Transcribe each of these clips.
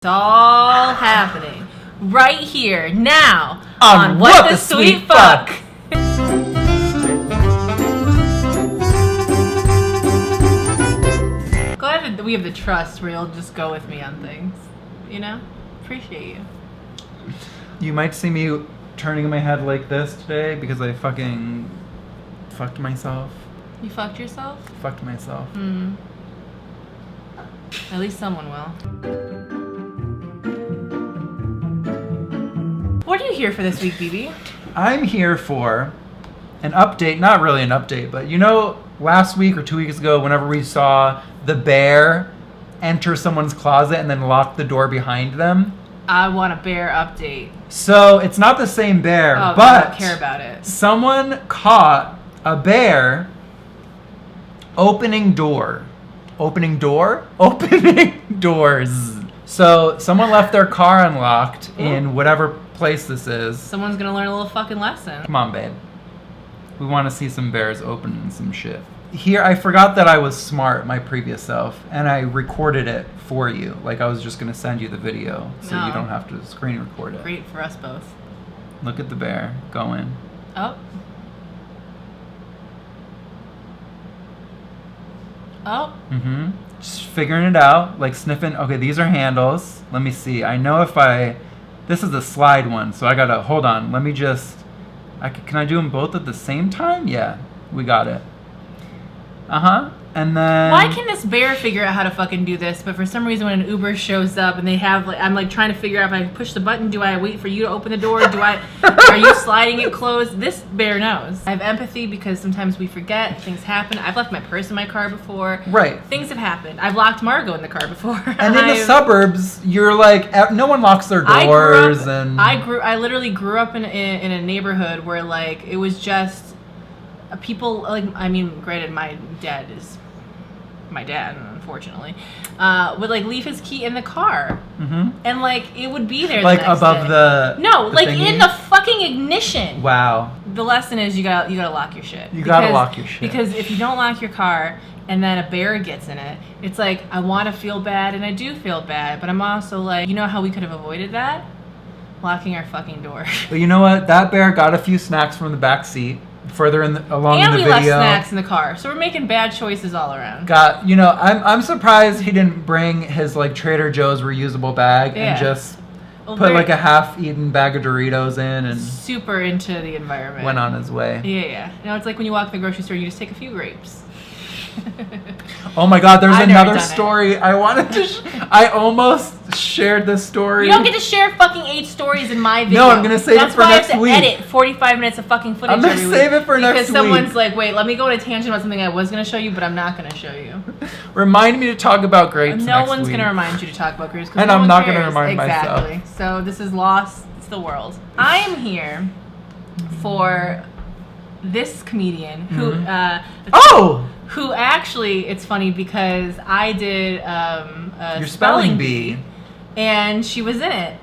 It's all happening right here now on What the Sweet Fuck. Glad that we have the trust where you'll just go with me on things. You know? Appreciate you. You might see me turning my head like this today because I fucking fucked myself. You fucked yourself? Fucked myself. At least someone will. What are you here for this week, BB? I'm here for an update, not really an update, but you know, last week or 2 weeks ago, whenever we saw the bear enter someone's closet and then lock the door behind them? I want a bear update. So it's not the same bear, but I don't care about it. Someone caught a bear opening doors. So someone left their car unlocked in whatever place this is. Someone's gonna learn a little fucking lesson. Come on, babe. We want to see some bears opening some shit. Here, I forgot that I was smart, my previous self, and I recorded it for you. Like I was just gonna send you the video, so you don't have to screen record it. Great for us both. Look at the bear going. Oh. Oh. Mm-hmm. Just figuring it out, like sniffing. Okay, these are handles. Let me see. I know if this is a slide one, so I gotta, hold on. Let me just, can I do them both at the same time? Yeah, we got it. Uh-huh. And then... Why can this bear figure out how to fucking do this, but for some reason when an Uber shows up and they have, like, I'm like trying to figure out if I push the button, do I wait for you to open the door? Are you sliding it closed? This bear knows. I have empathy because sometimes we forget, things happen. I've left my purse in my car before. Right. Things have happened. I've locked Margot in the car before. And in the suburbs, you're like, no one locks their doors. I literally grew up in a neighborhood where, like, it was just people, like, I mean, granted, my dad is my dad, unfortunately, would like leave his key in the car, and like it would be there like the next above day. the like thingy? in the fucking ignition. Wow. The lesson is you gotta lock your shit. Gotta lock your shit, because if you don't lock your car and then a bear gets in it, it's like I want to feel bad and I do feel bad, but I'm also like, you know how we could have avoided that? Locking our fucking door. But you know what? That bear got a few snacks from the back seat. Further along in the video, and we left snacks in the car, so we're making bad choices all around. I'm surprised he didn't bring his like Trader Joe's reusable bag and just put like a half-eaten bag of Doritos in and super into the environment. Went on his way. Yeah. You know, it's like when you walk to the grocery store, you just take a few grapes. Oh my God! There's another story I wanted to. I almost shared this story. You don't get to share fucking 8 stories in my video. No, I'm gonna save it for next week. That's why I have to edit 45 minutes of fucking footage. I'm gonna save it for next week because someone's like, "Wait, let me go on a tangent about something I was gonna show you, but I'm not gonna show you." Remind me to talk about grapes. No one's gonna remind you to talk about grapes, and I'm not gonna remind myself. Exactly. So this is lost. It's the world. I am here for this comedian who. Who actually, it's funny because I did a spelling bee, and she was in it.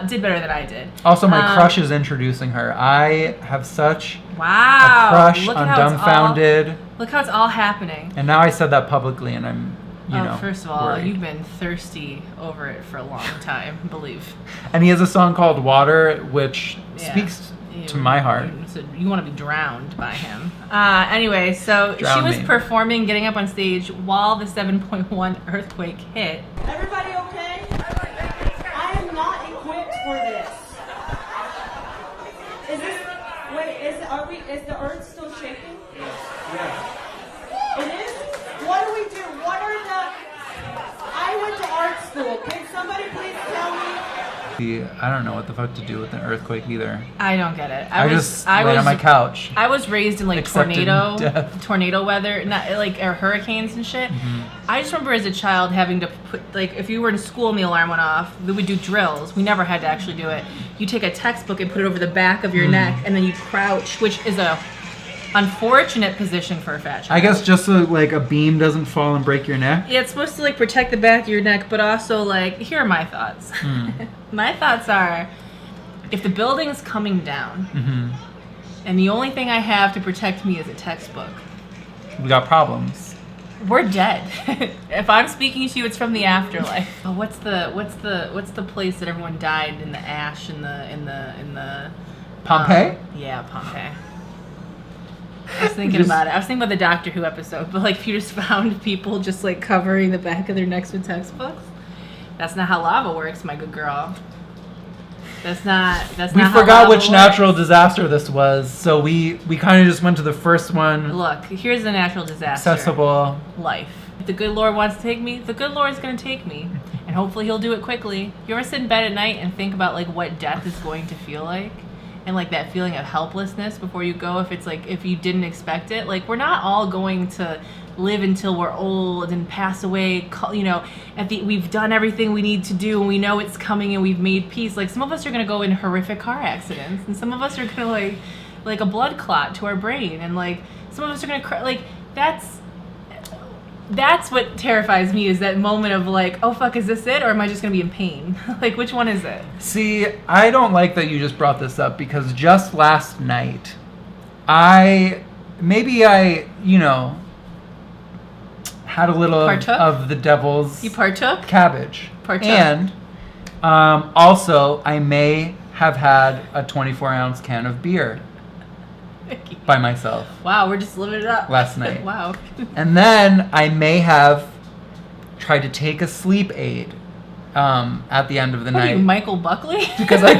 Did better than I did. Also, my crush is introducing her. I have such a crush on Dumbfounded. Look how it's all happening. And now I said that publicly, and I'm, first of all, worried. You've been thirsty over it for a long time, believe. And he has a song called Water, which speaks to my heart. So you want to be drowned by him. Anyway, so she was performing, getting up on stage while the 7.1 earthquake hit. Everybody okay? I am not equipped for this. Is the earth still shaking? Yes. It is? What do we do? I went to art school. Can somebody please tell me? I don't know what the fuck to do with an earthquake either. I don't get it. I was on my couch. I was raised in like tornado weather, not like or hurricanes and shit. I just remember as a child having to put, like, if you were in school and the alarm went off, we would do drills. We never had to actually do it. You take a textbook and put it over the back of your neck, and then you crouch, which is a unfortunate position for a fat child. I guess just so like a beam doesn't fall and break your neck. Yeah, it's supposed to like protect the back of your neck, but also like, here are my thoughts. My thoughts are, if the building's coming down, and the only thing I have to protect me is a textbook, we got problems. We're dead. If I'm speaking to you, it's from the afterlife. Oh, what's the place that everyone died in the ash in the Pompeii? Yeah, Pompeii. I was thinking about it. I was thinking about the Doctor Who episode, but like if you just found people just like covering the back of their necks with textbooks. That's not how lava works, my good girl. That's not We how forgot lava which works. natural disaster this was, so we kind of just went to the first one. Look, here's the natural disaster. Accessible. Life. If the good Lord wants to take me, the good Lord's going to take me. And hopefully he'll do it quickly. You ever sit in bed at night and think about like what death is going to feel like? And like that feeling of helplessness before you go, if it's like if you didn't expect it. Like we're not all going to live until we're old and pass away, you know, we've done everything we need to do and we know it's coming and we've made peace. Like some of us are going to go in horrific car accidents and some of us are going to like a blood clot to our brain, and like some of us are going to cry. Like that's what terrifies me, is that moment of like, oh fuck, is this it, or am I just going to be in pain? Like which one is it? See, I don't like that you just brought this up, because just last night you know, had a little of the devil's You partook? cabbage. Partook. And also, I may have had a 24-ounce can of beer by myself Wow, we're just living it up. last night. Wow. And then I may have tried to take a sleep aid at the end of the What are night. you, Michael Buckley? Because I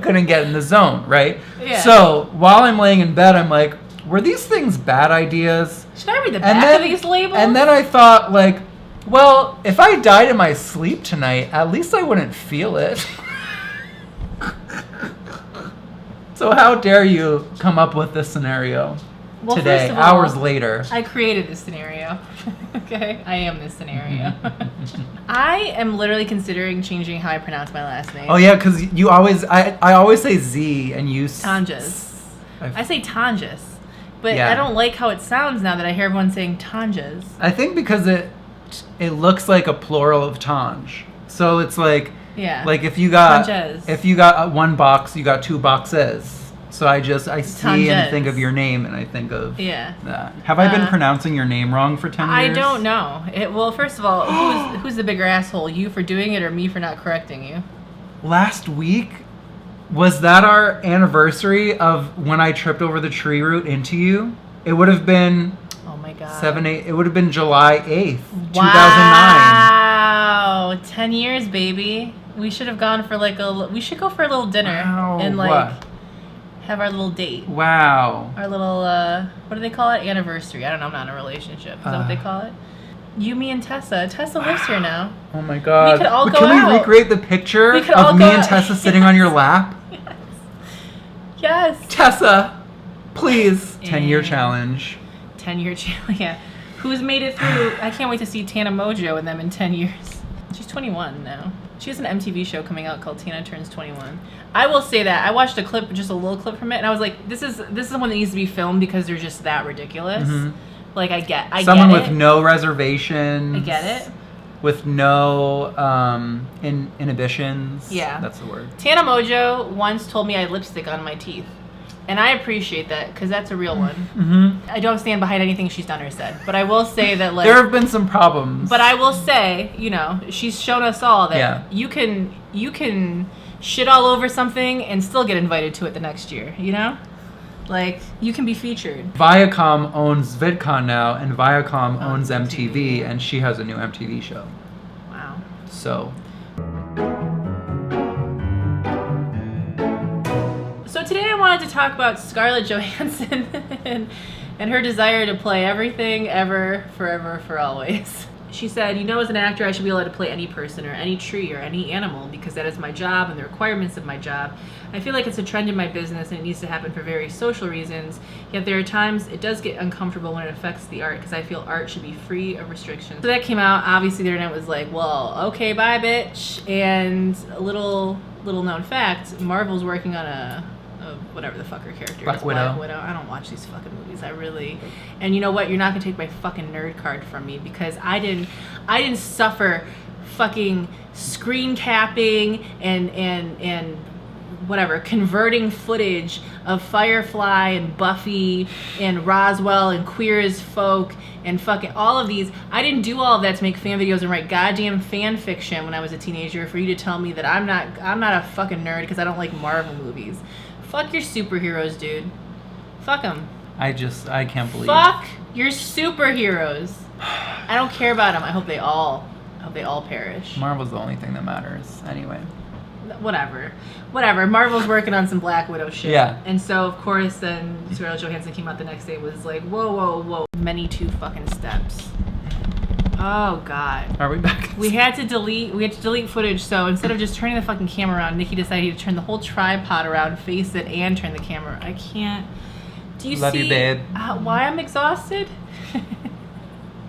couldn't get in the zone, right? Yeah. So while I'm laying in bed, I'm like, were these things bad ideas? Should I read the back of these labels? And then I thought, like, well, if I died in my sleep tonight, at least I wouldn't feel it. So how dare you come up with this scenario today, first of all, hours later? I created this scenario. Okay? I am this scenario. I am literally considering changing how I pronounce my last name. Oh yeah, because you always, I always say Z and you Tonjes. I say Tonjes. But Yeah. I don't like how it sounds now that I hear everyone saying Tonjes. I think because it looks like a plural of Tonj. So it's like, Yeah. like if you got Tonjes. one box, you got two boxes. So I see Tonjes. and think of your name, and I think of Yeah. that. Have I been pronouncing your name wrong for 10 years? I don't know. Well, first of all, who's the bigger asshole? You for doing it or me for not correcting you? Last week, was that our anniversary of when I tripped over the tree root into you? It would have been Oh my god. 8. It would have been July 8th, 2009. Wow. 10 years, baby. We should have gone for we should go for a little dinner Wow, and what? have our little date. Wow. Our little what do they call it? Anniversary. I don't know. I'm not in a relationship. Is that what they call it? You, me, and Tessa. Tessa lives here now. Oh my god. We could all go Can we out. recreate the picture We could all of me go and out. Tessa sitting on your lap? Yes. Tessa, please. 10-year And- challenge. 10-year challenge. Yeah. Who's made it through? I can't wait to see Tana Mojo and them in 10 years. She's 21 now. She has an MTV show coming out called Tina Turns 21. I will say that I watched a clip, just a little clip from it, and I was like, this is one that needs to be filmed because they're just that ridiculous. Mhm. Like I get Someone it. with no reservations. I get it. With no inhibitions. Yeah. That's the word. Tana Mojo once told me I had lipstick on my teeth. And I appreciate that because that's a real one. Mm-hmm. I don't stand behind anything she's done or said. But I will say that, like... There have been some problems. But I will say, you know, she's shown us all that Yeah. you can shit all over something and still get invited to it the next year, you know? Like, you can be featured. Viacom owns VidCon now, and Viacom owns MTV, and she has a new MTV show. Wow. So... So today I wanted to talk about Scarlett Johansson and her desire to play everything, ever, forever, for always. She said, you know, as an actor, I should be allowed to play any person or any tree or any animal because that is my job and the requirements of my job. I feel like it's a trend in my business and it needs to happen for very social reasons. Yet there are times it does get uncomfortable when it affects the art because I feel art should be free of restrictions. So that came out. Obviously, the internet was like, well, okay, bye, bitch. And a little known fact, Marvel's working on a whatever the fuck her character Black is. Widow. Black Widow. I don't watch these fucking movies. I really... And you know what? You're not gonna take my fucking nerd card from me because I didn't suffer fucking screen capping and whatever, converting footage of Firefly and Buffy and Roswell and Queer as Folk and fucking all of these. I didn't do all of that to make fan videos and write goddamn fan fiction when I was a teenager for you to tell me that I'm not a fucking nerd because I don't like Marvel movies. Fuck your superheroes, dude. Fuck them. I can't believe. Fuck your superheroes. I don't care about them. I hope they all perish. Marvel's the only thing that matters, anyway. Whatever. Marvel's working on some Black Widow shit. Yeah. And so, of course, then Scarlett Johansson came out the next day and was like, whoa. Many two fucking steps. Oh, God. Are we back? We had to delete footage, so instead of just turning the fucking camera around, Nikki decided to turn the whole tripod around, face it, and turn the camera. I can't. Do you Love see you, babe. Why I'm exhausted?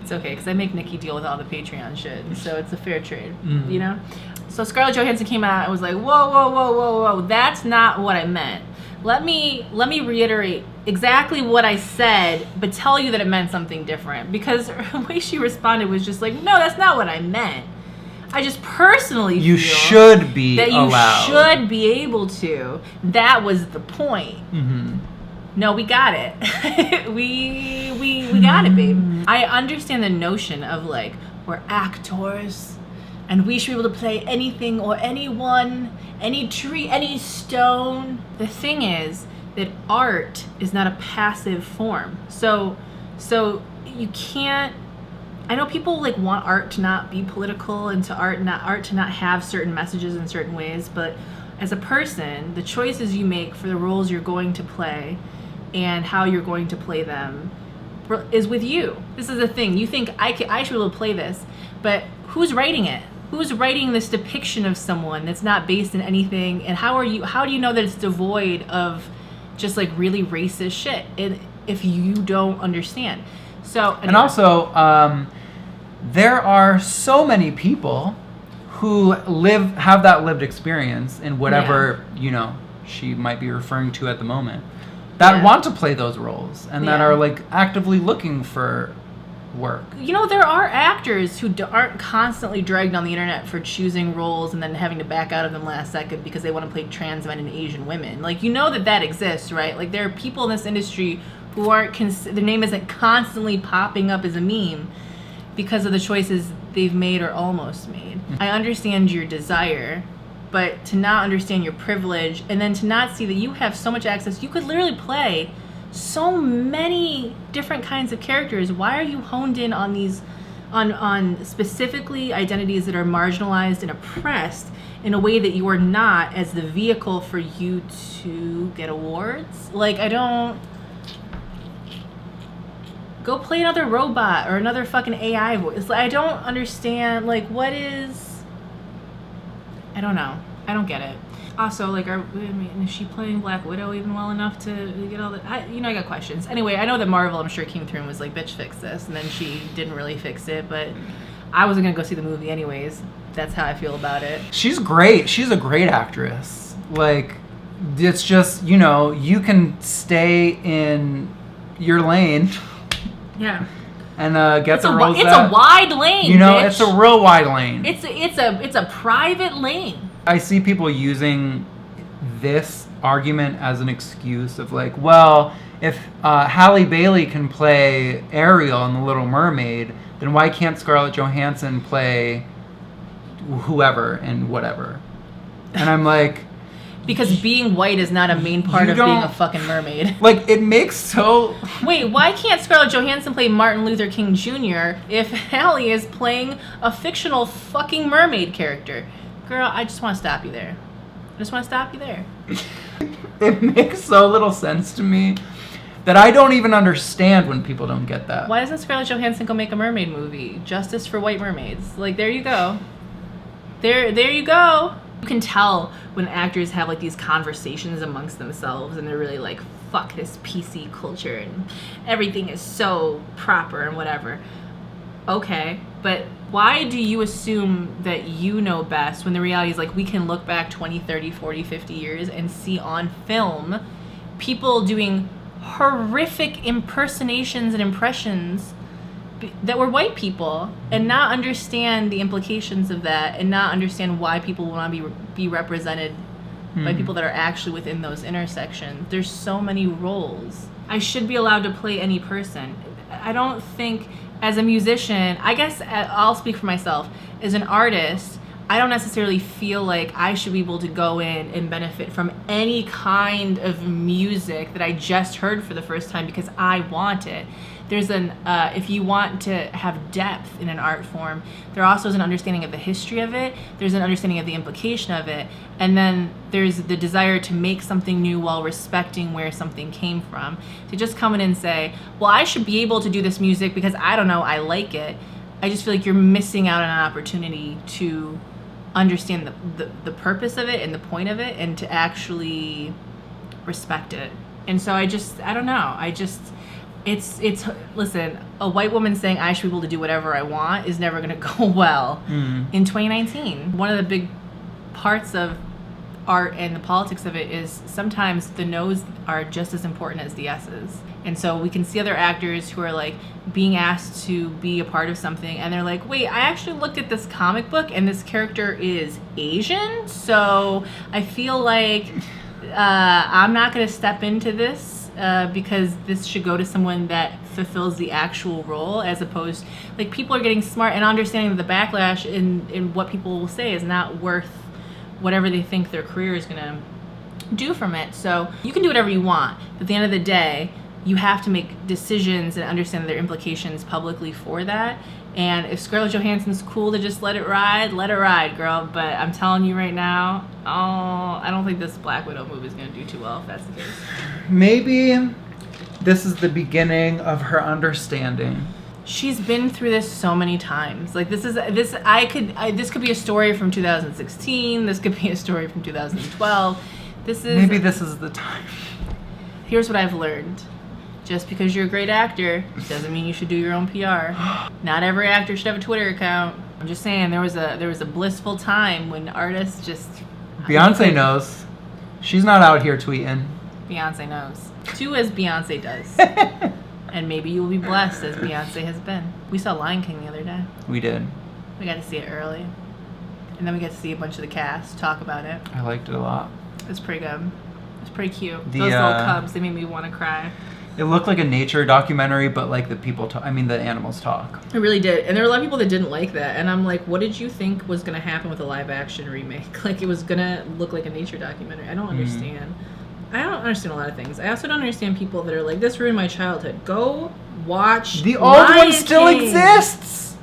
It's okay, because I make Nikki deal with all the Patreon shit, and so it's a fair trade, you know? So Scarlett Johansson came out and was like, whoa, that's not what I meant. Let me reiterate exactly what I said, but tell you that it meant something different. Because the way she responded was just like, no, that's not what I meant. I just personally feel should be that allowed. You should be able to. That was the point. Mm-hmm. No, we got it. we got it, babe. I understand the notion of like, we're actors and we should be able to play anything or anyone, any tree, any stone. The thing is that art is not a passive form. So you can't, I know people like want art to not be political and art to not have certain messages in certain ways, but as a person, the choices you make for the roles you're going to play and how you're going to play them is with you. This is the thing. You think I should be able to play this, but who's writing it? Who's writing this depiction of someone that's not based in anything? And how do you know that it's devoid of just like really racist shit if you don't understand? So anyway. And also, there are so many people who have that lived experience in whatever she might be referring to at the moment, that want to play those roles and that are like actively looking for work. There are actors who aren't constantly dragged on the internet for choosing roles and then having to back out of them last second because they want to play trans men and Asian women. Like, that exists, right? Like, there are people in this industry who aren't their name isn't constantly popping up as a meme because of the choices they've made or almost made. I understand your desire, but to not understand your privilege and then to not see that you have so much access, you could literally play so many different kinds of characters. Why are you honed in on these, on specifically identities that are marginalized and oppressed in a way that you are not as the vehicle for you to get awards? Like, go play another robot or another fucking AI voice. I don't understand, like, I don't know. I don't get it. Also, like, is she playing Black Widow even well enough to get all that? I got questions. Anyway, I know that Marvel, I'm sure, came through and was like, bitch, fix this. And then she didn't really fix it, but I wasn't going to go see the movie anyways. That's how I feel about it. She's great. She's a great actress. Like, it's just, you can stay in your lane. Yeah. And get the roles. It's a wide lane. Bitch. It's a real wide lane. It's a private lane. I see people using this argument as an excuse of like, well, if Halle Bailey can play Ariel in The Little Mermaid, then why can't Scarlett Johansson play whoever and whatever? And I'm like, because being white is not a main part of being a fucking mermaid. Like, it makes so... Wait, why can't Scarlett Johansson play Martin Luther King Jr. if Halle is playing a fictional fucking mermaid character? Girl, I just want to stop you there. It makes so little sense to me that I don't even understand when people don't get that. Why doesn't Scarlett Johansson go make a mermaid movie? Justice for white mermaids. Like, there you go. There you go. You can tell when actors have like these conversations amongst themselves and they're really like, fuck this PC culture and everything is so proper and whatever. Okay, but why do you assume that you know best when the reality is like we can look back 20, 30, 40, 50 years and see on film people doing horrific impersonations and impressions that were white people and not understand the implications of that and not understand why people want to be represented by people that are actually within those intersections. There's so many roles. I should be allowed to play any person. I don't think, as a musician, I guess I'll speak for myself. As an artist, I don't necessarily feel like I should be able to go in and benefit from any kind of music that I just heard for the first time because I want it. There's if you want to have depth in an art form, there also is an understanding of the history of it, there's an understanding of the implication of it, and then there's the desire to make something new while respecting where something came from. To just come in and say, well, I should be able to do this music because I don't know, I like it. I just feel like you're missing out on an opportunity to understand the purpose of it and the point of it and to actually respect it. And so I don't know. It's listen, a white woman saying I should be able to do whatever I want is never going to go well in 2019. One of the big parts of art and the politics of it is sometimes the no's are just as important as the yeses. And so we can see other actors who are like being asked to be a part of something and they're like, wait, I actually looked at this comic book and this character is Asian, so I feel like I'm not going to step into this because this should go to someone that fulfills the actual role, as opposed, like, people are getting smart and understanding that the backlash in what people will say is not worth whatever they think their career is going to do from it. So you can do whatever you want, but at the end of the day, you have to make decisions and understand their implications publicly for that. And if Scarlett Johansson's cool to just let it ride, girl. But I'm telling you right now, I don't think this Black Widow movie is going to do too well if that's the case. Maybe this is the beginning of her understanding. She's been through this so many times. Like, this could be a story from 2016. This could be a story from 2012. Maybe this is the time. Here's what I've learned. Just because you're a great actor doesn't mean you should do your own PR. Not every actor should have a Twitter account. I'm just saying, there was a blissful time when artists just... Beyonce knows. She's not out here tweeting. Beyonce knows. Do as Beyonce does. And maybe you will be blessed as Beyonce has been. We saw Lion King the other day. We did. We got to see it early. And then we got to see a bunch of the cast talk about it. I liked it a lot. It was pretty good. It was pretty cute. Those little cubs, they made me want to cry. It looked like a nature documentary, but like the animals talk. It really did. And there were a lot of people that didn't like that. And I'm like, what did you think was going to happen with a live action remake? Like, it was going to look like a nature documentary. I don't understand. I don't understand a lot of things. I also don't understand people that are like, this ruined my childhood. Go watch The old one still exists.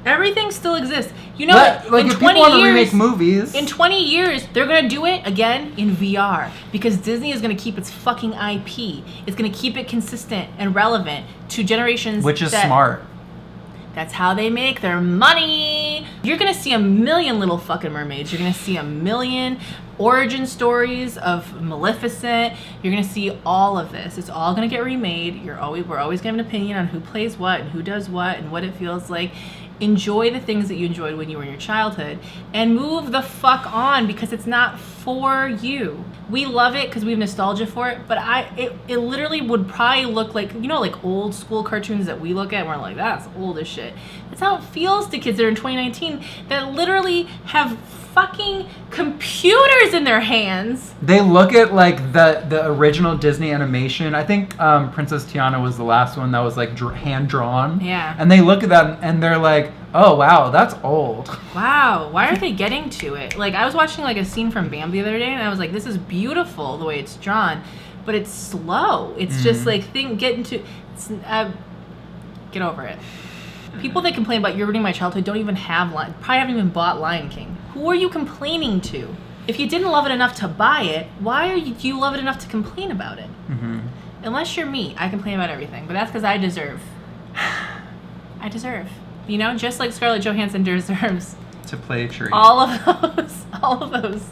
Everything still exists. You know, like, in if 20 people want to years, remake movies, in 20 years, they're going to do it again in VR because Disney is going to keep its fucking IP. It's going to keep it consistent and relevant to generations. Which is smart. That's how they make their money. You're going to see a million Little fucking Mermaids. You're going to see a million origin stories of Maleficent. You're going to see all of this. It's all going to get remade. We're always going to have an opinion on who plays what and who does what and what it feels like. Enjoy the things that you enjoyed when you were in your childhood and move the fuck on, because it's not for you. We love it because we have nostalgia for it, but it literally would probably look like, you know, like old school cartoons that we look at and we're like, that's old as shit. That's how it feels to kids that are in 2019 that literally have fucking computers in their hands. They look at like the original Disney animation. I think Princess Tiana was the last one that was like hand drawn. Yeah. And they look at that and they're like, oh wow, that's old. Wow, why aren't they getting to it? Like, I was watching like a scene from Bambi the other day and I was like, this is beautiful the way it's drawn, but it's slow. It's just like get over it. People that complain about you're ruining my childhood don't even have probably haven't even bought Lion King. Who are you complaining to? If you didn't love it enough to buy it, why do you love it enough to complain about it? Unless you're me, I complain about everything, but that's because I deserve. I deserve. You know, just like Scarlett Johansson deserves to play a tree. All of those.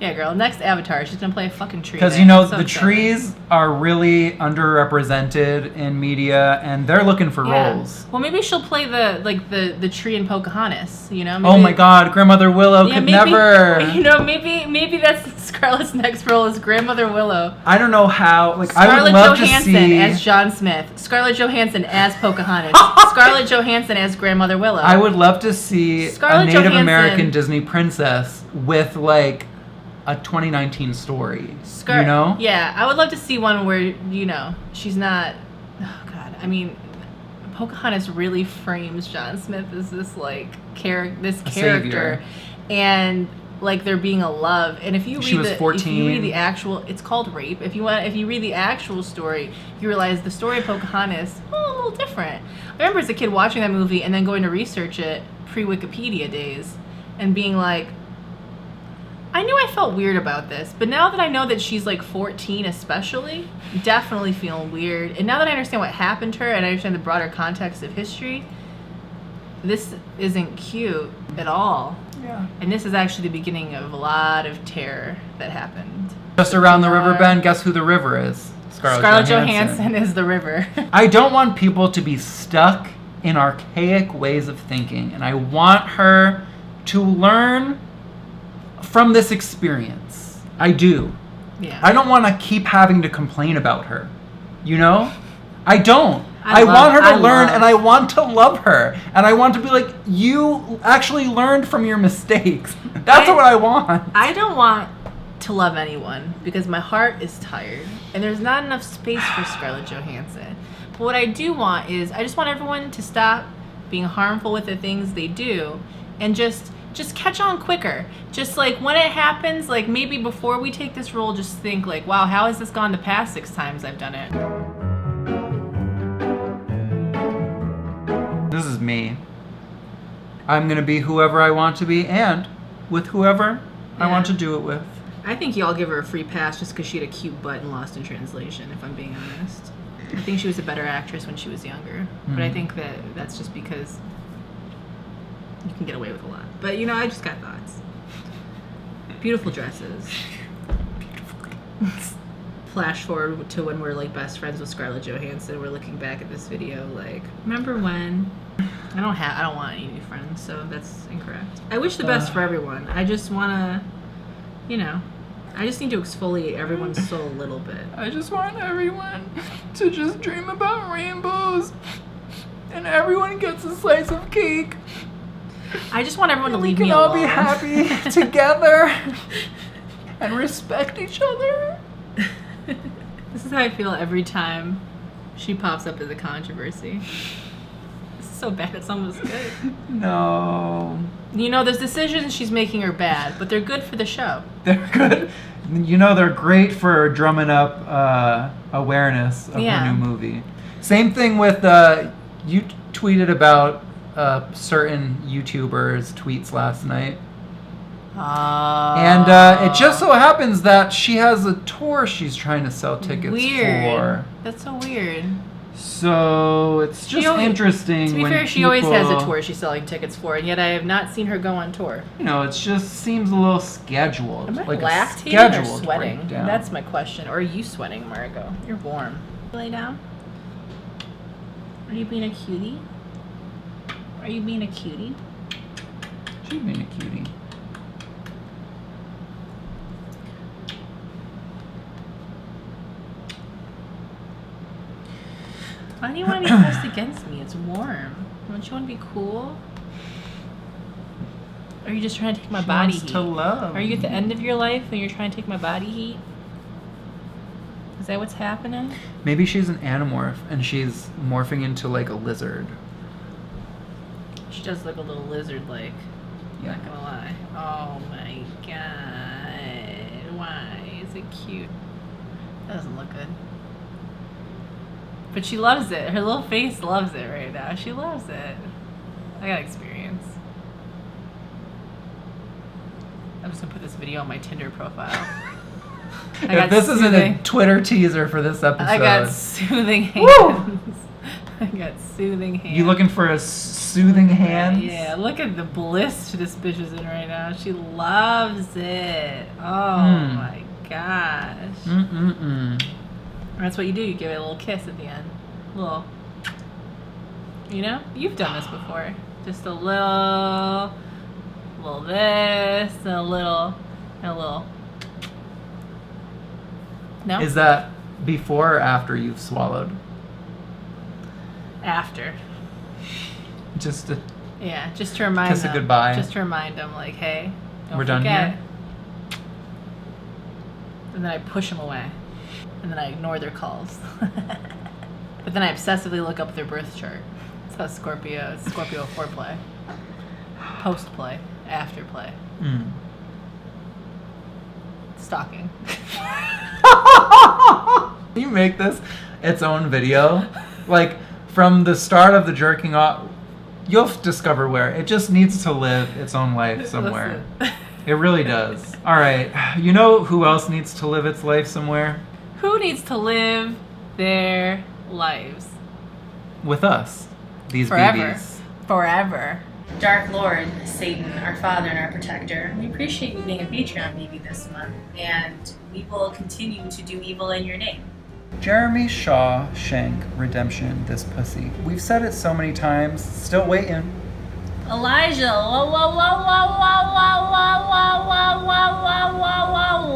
Yeah, girl. Next Avatar, she's gonna play a fucking tree. Because, you know, the trees are really underrepresented in media, and they're looking for roles. Well, maybe she'll play the tree in Pocahontas. You know. Maybe, oh my God, Grandmother Willow could never. You know, maybe that's Scarlett's next role is Grandmother Willow. I don't know how. Like, Scarlett I would love Johansson to see as John Smith. Scarlett Johansson as Pocahontas. Scarlett Johansson as Grandmother Willow. I would love to see a Native American Disney princess with like a 2019 story. Skirt. You know? Yeah, I would love to see one where, you know, she's not. Oh God, I mean, Pocahontas really frames John Smith as this like character, savior. And like there being a love. And if you read She was 14. if you read the actual, it's called rape. If you read the actual story, you realize the story of Pocahontas a little different. I remember as a kid watching that movie and then going to research it pre-Wikipedia days and being like, I knew I felt weird about this, but now that I know that she's like 14 especially, definitely feeling weird. And now that I understand what happened to her and I understand the broader context of history, this isn't cute at all. Yeah. And this is actually the beginning of a lot of terror that happened. Just around the river bend, guess who the river is? Scarlett Johansson is the river. I don't want people to be stuck in archaic ways of thinking, and I want her to learn from this experience. I do. Yeah. I don't want to keep having to complain about her. You know? I don't. I love- want her to I learn, love- and I want to love her. And I want to be like, you actually learned from your mistakes. That's what I want. I don't want to love anyone because my heart is tired and there's not enough space for Scarlett Johansson. But what I do want is I just want everyone to stop being harmful with the things they do and just catch on quicker. Just like when it happens, like maybe before we take this role, just think like, wow, how has this gone the past 6 times I've done it? This is me. I'm going to be whoever I want to be and with whoever I want to do it with. I think y'all give her a free pass just because she had a cute butt in Lost in Translation, if I'm being honest. I think she was a better actress when she was younger. But I think that's just because you can get away with a lot. But, you know, I just got thoughts. Beautiful dresses. Flash forward to when we're, like, best friends with Scarlett Johansson. We're looking back at this video, like, remember when? I don't want any new friends, so that's incorrect. I wish the best for everyone. I just want to, you know, I just need to exfoliate everyone's soul a little bit. I just want everyone to just dream about rainbows. And everyone gets a slice of cake. I just want everyone to leave We me can all alone. be happy together and respect each other. This is how I feel every time she pops up as a controversy. This is so bad, it's almost good. No. You know, those decisions she's making are bad, but they're good for the show. They're good. You know, they're great for drumming up awareness of her new movie. Same thing with, you tweeted about certain YouTubers' tweets last night. And it just so happens that she has a tour she's trying to sell tickets for. That's so weird. So it's just interesting. To be when fair, she always has a tour she's selling tickets for, and yet I have not seen her go on tour. You know, it just seems a little scheduled. Am I like lactating a or sweating? breakdown. That's my question. Or are you sweating, Margot? You're warm. Lay down. Are you being a cutie? Are you being a cutie? She's being a cutie. Why do you want to be pressed against me? It's warm. Don't you want to be cool? Or are you just trying to take my body heat? To love. Are you at the end of your life and you're trying to take my body heat? Is that what's happening? Maybe she's an animorph and she's morphing into like a lizard. She does look a little lizard-like. Yeah. Not gonna lie. Oh my god. Why is it cute? That doesn't look good. But she loves it. Her little face loves it right now. She loves it. I got experience. I'm just gonna put this video on my Tinder profile. If this isn't a Twitter teaser for this episode. I got soothing hands. I got soothing hands. You looking for a soothing hands? Yeah, look at the bliss this bitch is in right now. She loves it. Oh my gosh. That's what you do. You give it a little kiss at the end. A little. You know? You've done this before. Just a little this, and a little. No? Is that before or after you've swallowed? After. Just to Yeah, just to remind kiss them. a goodbye. Just to remind them, like, hey, don't We're done forget. here? and then I push them away, and then I ignore their calls. But then I obsessively look up their birth chart. That's how Scorpio foreplay. Post play, after play. Stalking. You make this its own video, like from the start of the jerking off. You'll discover where it just needs to live its own life somewhere. It really does. All right, you know who else needs to live its life somewhere? Who needs to live their lives? With us, these Forever. BBs. Forever. Dark Lord, Satan, our father and our protector, we appreciate you being a Patreon baby this month, and we will continue to do evil in your name. Jeremy Shaw Shank Redemption, this pussy. We've said it so many times, still waiting. Elijah,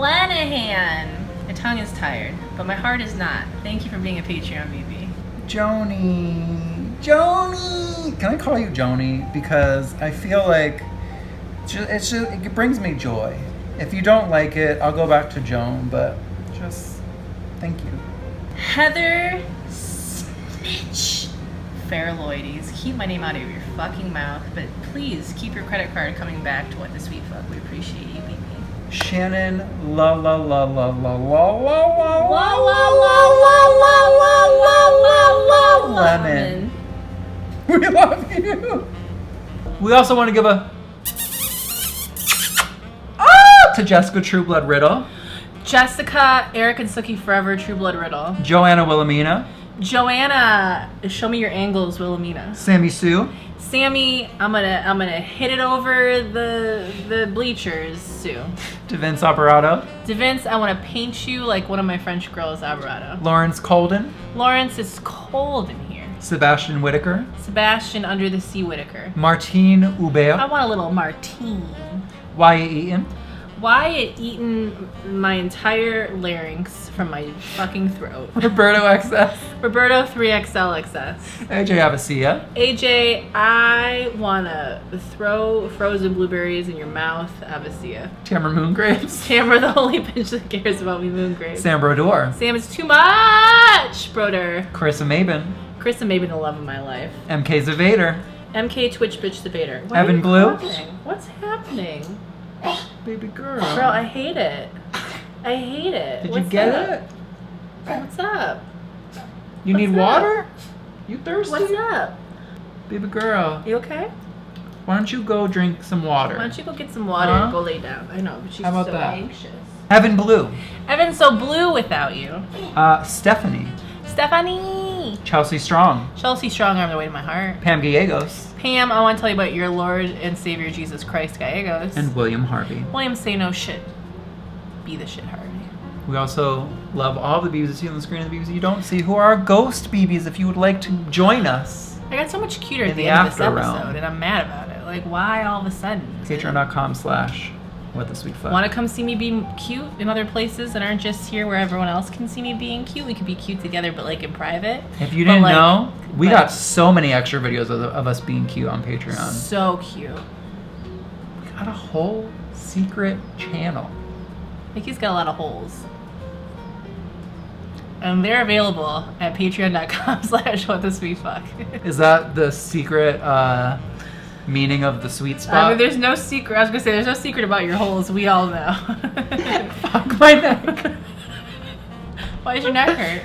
Lenahan. My tongue is tired, but my heart is not. Thank you for being a Patreon baby. Joni. Can I call you Joni? Because I feel like it brings me joy. If you don't like it, I'll go back to Joan, but just thank you. Heather Snitch. Fairloides. Keep my name out of your fucking mouth, but please keep your credit card coming back to What the Sweet Fuck. We appreciate you, baby. Shannon Lemon. We love you. We also want to give a to Jessica Trueblood Riddle, Jessica, Eric and Sookie Forever, True Blood Riddle. Joanna Wilhelmina, Joanna, show me your angles, Wilhelmina. Sammy Sue, Sammy, I'm gonna hit it over the bleachers, Sue. DeVince Operato, DeVince, I want to paint you like one of my French girls, Alvarado. Lawrence Colden, Lawrence, it's cold in here. Sebastian Whitaker, Sebastian Under the Sea Whitaker. Martine I Hubert, want a little Martine. Wyatt Eaton, Wyatt eaten my entire larynx from my fucking throat. Roberto XS, Roberto 3XLXS. AJ Avacia, AJ, I wanna throw frozen blueberries in your mouth, Avacia. Tamara Moongraves, Tamara, the only bitch that cares about me, Moongrave. Sam Brodeur, Sam is too much, broder. Carissa Mabin, Chris and maybe the love of my life. MK Zavader, MK Twitch bitch debater. Why Evan are you Blue? clapping? What's happening? baby girl. Bro, I hate it. I hate it. Did What's you get up? it? What's up? You need What's water? You thirsty? What's up? Baby girl, You okay? why don't you go drink some water? Why don't you go get some water Huh? and go lay down? I know, but she's How about so that? anxious. Evan Blue, Evan's so blue without you. Stephanie, Stephanie! Chelsea Strong, Chelsea Strong on the way to my heart. Pam Gallegos, Pam, I want to tell you about your Lord and Savior Jesus Christ Gallegos. and William Harvey. William, say no shit. Be the shit, Harvey. We also love all the BBs you see on the screen and the BBs you don't see, who are our ghost BBs if you would like to join us. I got so much cuter In at the the end of this after episode, realm. and I'm mad about it. Like, why all of a sudden? Patreon.com/whatthesweetfuck. Want to come see me be cute in other places that aren't just here where everyone else can see me being cute? We could be cute together, but like in private. If you But, didn't like, know, we but- got so many extra videos of us being cute on Patreon. So cute. We got a whole secret channel. Mickey's got a lot of holes. And they're available at patreon.com/whatthesweetfuck. Is that the secret meaning of the sweet spot? I mean, there's no secret. I was gonna say there's no secret about your holes. We all know. Fuck my neck. Why does your neck hurt?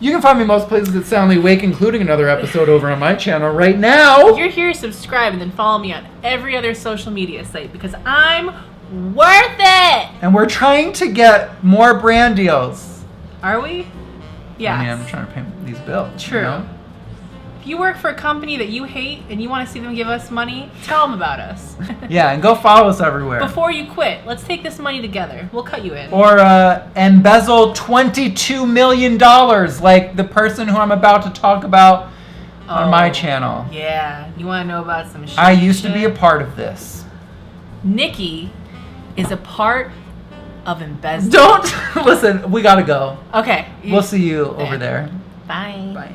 You can find me most places at Soundly Wake, including another episode over on my channel right now. If you're here, subscribe and then follow me on every other social media site because I'm worth it. And we're trying to get more brand deals. Are we? Yeah. I mean, I'm trying to pay these bills. True. You know? If you work for a company that you hate and you want to see them give us money, tell them about us. Yeah, and go follow us everywhere. Before you quit, let's take this money together. We'll cut you in. Or embezzle $22 million like the person who I'm about to talk about on my channel. Yeah. You want to know about some shit? I used to be a part of this. Nikki is a part of embezzlement. Don't listen, we gotta go. Okay. We'll see you over there. Bye. Bye.